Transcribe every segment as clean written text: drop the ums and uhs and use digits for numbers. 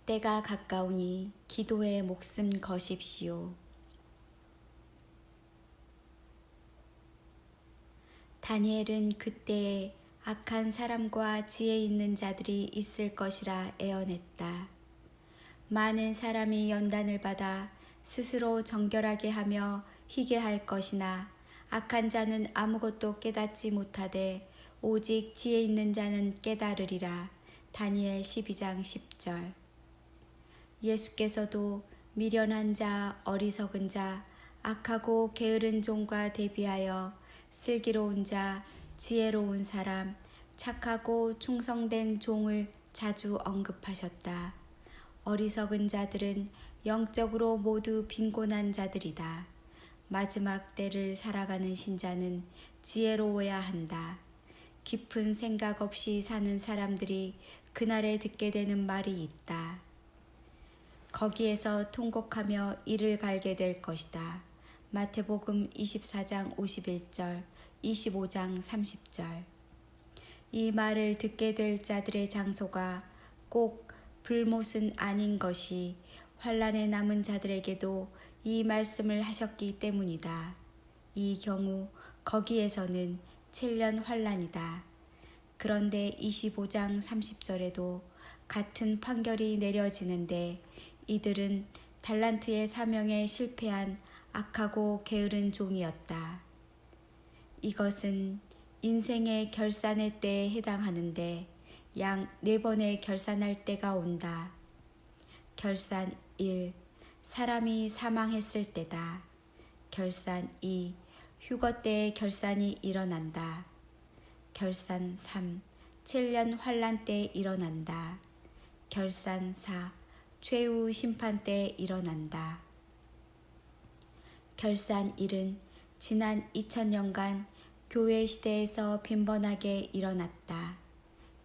때가 가까우니 기도에 목숨 거십시오. 다니엘은 그때에 악한 사람과 지혜 있는 자들이 있을 것이라 애언했다. 많은 사람이 연단을 받아 스스로 정결하게 하며 희게 할 것이나 악한 자는 아무것도 깨닫지 못하되 오직 지혜 있는 자는 깨달으리라. 다니엘 12장 10절. 예수께서도 미련한 자, 어리석은 자, 악하고 게으른 종과 대비하여 슬기로운 자, 지혜로운 사람, 착하고 충성된 종을 자주 언급하셨다. 어리석은 자들은 영적으로 모두 빈곤한 자들이다. 마지막 때를 살아가는 신자는 지혜로워야 한다. 깊은 생각 없이 사는 사람들이 그날에 듣게 되는 말이 있다. 거기에서 통곡하며 이를 갈게 될 것이다. 마태복음 24장 51절, 25장 30절. 이 말을 듣게 될 자들의 장소가 꼭 불못은 아닌 것이 환난에 남은 자들에게도 이 말씀을 하셨기 때문이다. 이 경우 거기에서는 7년 환난이다. 그런데 25장 30절에도 같은 판결이 내려지는데 이들은 달란트의 사명에 실패한 악하고 게으른 종이었다. 이것은 인생의 결산의 때에 해당하는데 양 4번의 결산할 때가 온다. 결산 1. 사람이 사망했을 때다. 결산 2. 휴거 때의 결산이 일어난다. 결산 3. 7년 환난 때에 일어난다. 결산 4. 최후 심판 때에 일어난다. 결산 1은 지난 2000년간 교회 시대에서 빈번하게 일어났다.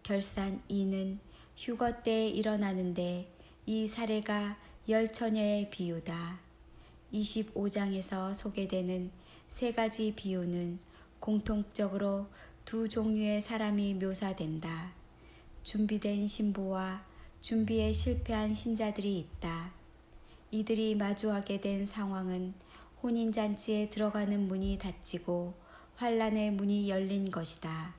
결산 2는 휴거 때에 일어나는데 이 사례가 열처녀의 비유다. 25장에서 소개되는 3가지 비유는 공통적으로 2 종류의 사람이 묘사된다. 준비된 신부와 준비에 실패한 신자들이 있다. 이들이 마주하게 된 상황은 혼인잔치에 들어가는 문이 닫히고 환난의 문이 열린 것이다.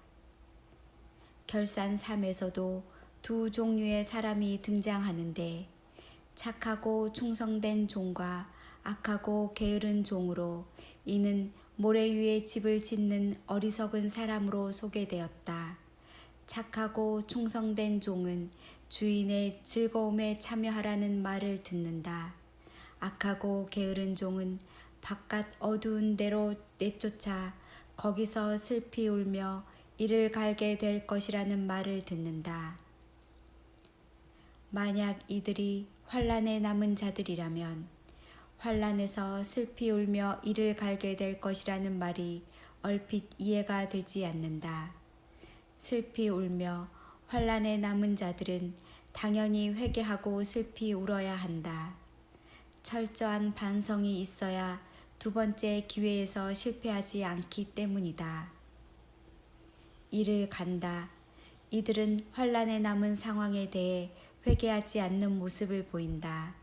결산 3에서도 2 종류의 사람이 등장하는데 착하고 충성된 종과 악하고 게으른 종으로 이는 모래 위에 집을 짓는 어리석은 사람으로 소개되었다. 착하고 충성된 종은 주인의 즐거움에 참여하라는 말을 듣는다. 악하고 게으른 종은 바깥 어두운 데로 내쫓아 거기서 슬피 울며 이를 갈게 될 것이라는 말을 듣는다. 만약 이들이 환난에 남은 자들이라면 환난에서 슬피 울며 이를 갈게 될 것이라는 말이 얼핏 이해가 되지 않는다. 슬피 울며 환난에 남은 자들은 당연히 회개하고 슬피 울어야 한다. 철저한 반성이 있어야 2번째 기회에서 실패하지 않기 때문이다. 이를 간다. 이들은 환난에 남은 상황에 대해 회개하지 않는 모습을 보인다.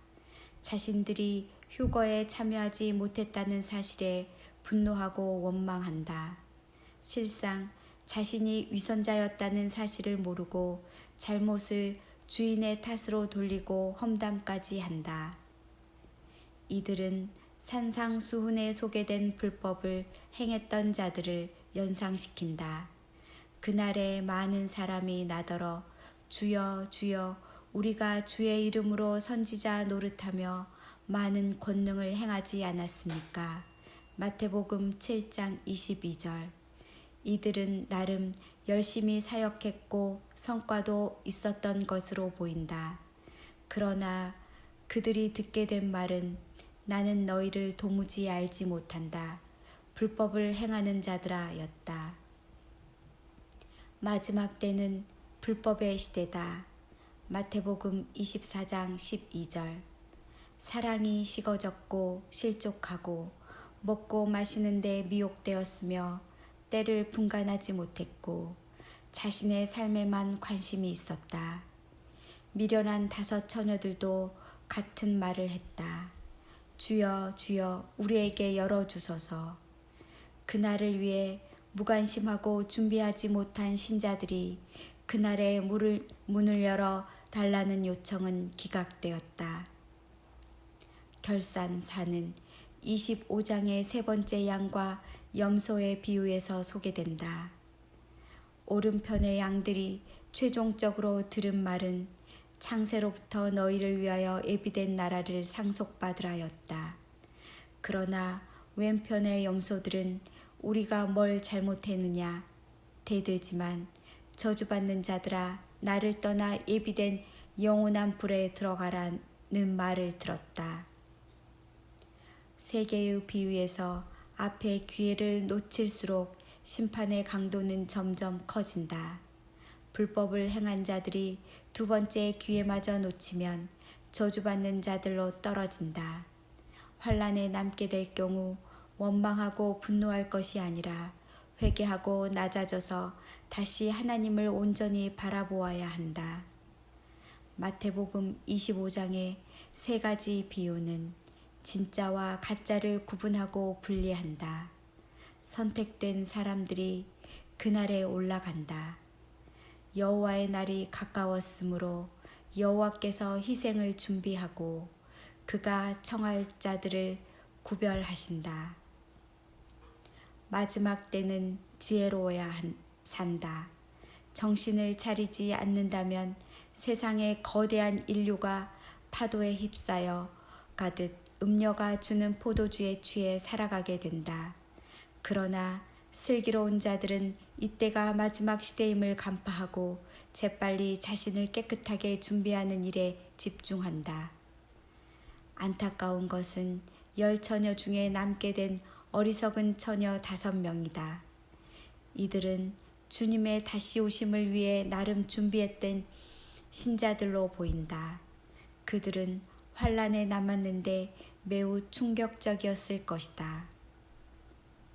자신들이 휴거에 참여하지 못했다는 사실에 분노하고 원망한다. 실상 자신이 위선자였다는 사실을 모르고 잘못을 주인의 탓으로 돌리고 험담까지 한다. 이들은 산상수훈에 소개된 불법을 행했던 자들을 연상시킨다. 그날에 많은 사람이 나더러 주여 주여 우리가 주의 이름으로 선지자 노릇하며 많은 권능을 행하지 않았습니까? 마태복음 7장 22절. 이들은 나름 열심히 사역했고 성과도 있었던 것으로 보인다. 그러나 그들이 듣게 된 말은 나는 너희를 도무지 알지 못한다. 불법을 행하는 자들아 였다. 마지막 때는 불법의 시대다. 마태복음 24장 12절. 사랑이 식어졌고 실족하고 먹고 마시는데 미혹되었으며 때를 분간하지 못했고 자신의 삶에만 관심이 있었다. 미련한 5 처녀들도 같은 말을 했다. 주여 주여 우리에게 열어주소서. 그날을 위해 무관심하고 준비하지 못한 신자들이 그날의 문을 열어 달라는 요청은 기각되었다. 결산사는 25장의 3번째 양과 염소의 비유에서 소개된다. 오른편의 양들이 최종적으로 들은 말은 창세로부터 너희를 위하여 예비된 나라를 상속받으라였다. 그러나 왼편의 염소들은 우리가 뭘 잘못했느냐 대들지만 저주받는 자들아 나를 떠나 예비된 영원한 불에 들어가라는 말을 들었다. 세 개의 비유에서 앞에 기회를 놓칠수록 심판의 강도는 점점 커진다. 불법을 행한 자들이 2번째 기회마저 놓치면 저주받는 자들로 떨어진다. 환난에 남게 될 경우 원망하고 분노할 것이 아니라 회개하고 낮아져서 다시 하나님을 온전히 바라보아야 한다. 마태복음 25장의 3가지 비유는 진짜와 가짜를 구분하고 분리한다. 선택된 사람들이 그날에 올라간다. 여호와의 날이 가까웠으므로 여호와께서 희생을 준비하고 그가 청할 자들을 구별하신다. 마지막 때는 지혜로워야 산다. 정신을 차리지 않는다면 세상의 거대한 인류가 파도에 휩싸여 가듯 음녀가 주는 포도주에 취해 살아가게 된다. 그러나 슬기로운 자들은 이때가 마지막 시대임을 간파하고 재빨리 자신을 깨끗하게 준비하는 일에 집중한다. 안타까운 것은 10처녀 중에 남게 된 어리석은 처녀 5명이다. 이들은 주님의 다시 오심을 위해 나름 준비했던 신자들로 보인다. 그들은 환난에 남았는데 매우 충격적이었을 것이다.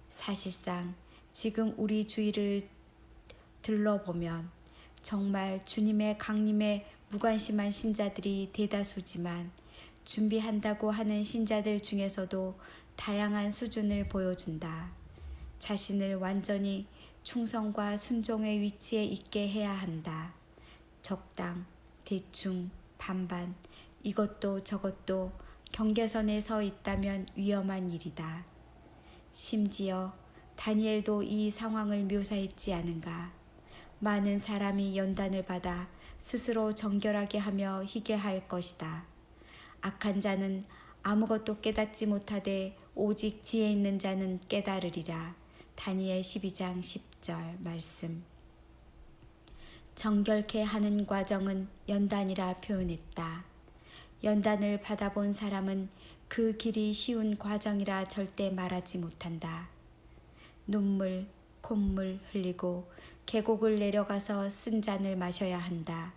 사실상 지금 우리 주위를 들러보면 정말 주님의 강림에 무관심한 신자들이 대다수지만 준비한다고 하는 신자들 중에서도 다양한 수준을 보여준다. 자신을 완전히 충성과 순종의 위치에 있게 해야 한다. 적당, 대충, 반반, 이것도 저것도 경계선에 서 있다면 위험한 일이다. 심지어 다니엘도 이 상황을 묘사했지 않은가. 많은 사람이 연단을 받아 스스로 정결하게 하며 희게할 것이다. 악한 자는 아무것도 깨닫지 못하되 오직 지혜 있는 자는 깨달으리라. 다니엘 12장 10절 말씀. 정결케 하는 과정은 연단이라 표현했다. 연단을 받아본 사람은 그 길이 쉬운 과정이라 절대 말하지 못한다. 눈물, 콧물 흘리고 계곡을 내려가서 쓴 잔을 마셔야 한다.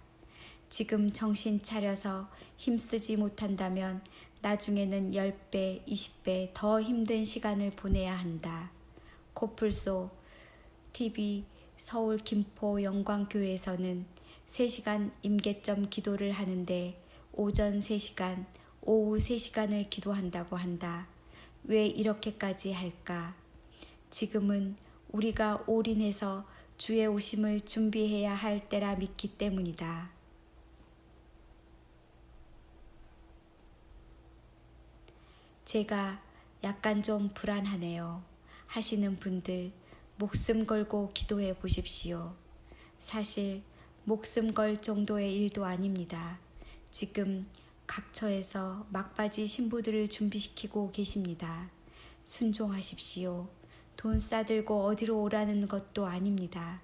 지금 정신 차려서 힘쓰지 못한다면 나중에는 10배, 20배 더 힘든 시간을 보내야 한다. 코뿔소 TV 서울 김포 영광교회에서는 3시간 임계점 기도를 하는데 오전 3시간, 오후 3시간을 기도한다고 한다. 왜 이렇게까지 할까? 지금은 우리가 올인해서 주의 오심을 준비해야 할 때라 믿기 때문이다. 제가 약간 좀 불안하네요 하시는 분들 목숨 걸고 기도해 보십시오. 사실 목숨 걸 정도의 일도 아닙니다. 지금 각처에서 막바지 신부들을 준비시키고 계십니다. 순종하십시오. 돈 싸들고 어디로 오라는 것도 아닙니다.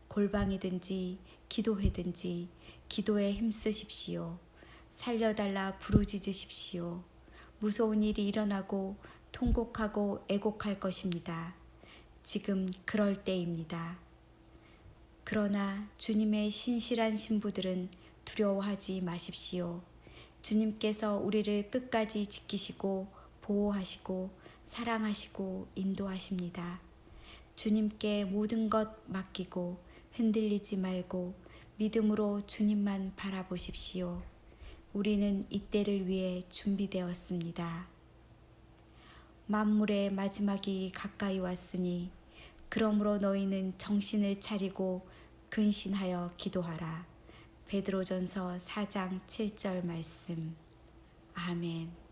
골방이든지 기도회든지 기도에 힘쓰십시오. 살려달라 부르짖으십시오. 무서운 일이 일어나고 통곡하고 애곡할 것입니다. 지금 그럴 때입니다. 그러나 주님의 신실한 신부들은 두려워하지 마십시오. 주님께서 우리를 끝까지 지키시고 보호하시고 사랑하시고 인도하십니다. 주님께 모든 것 맡기고 흔들리지 말고 믿음으로 주님만 바라보십시오. 우리는 이때를 위해 준비되었습니다. 만물의 마지막이 가까이 왔으니 그러므로 너희는 정신을 차리고 근신하여 기도하라. 베드로전서 4장 7절 말씀. 아멘.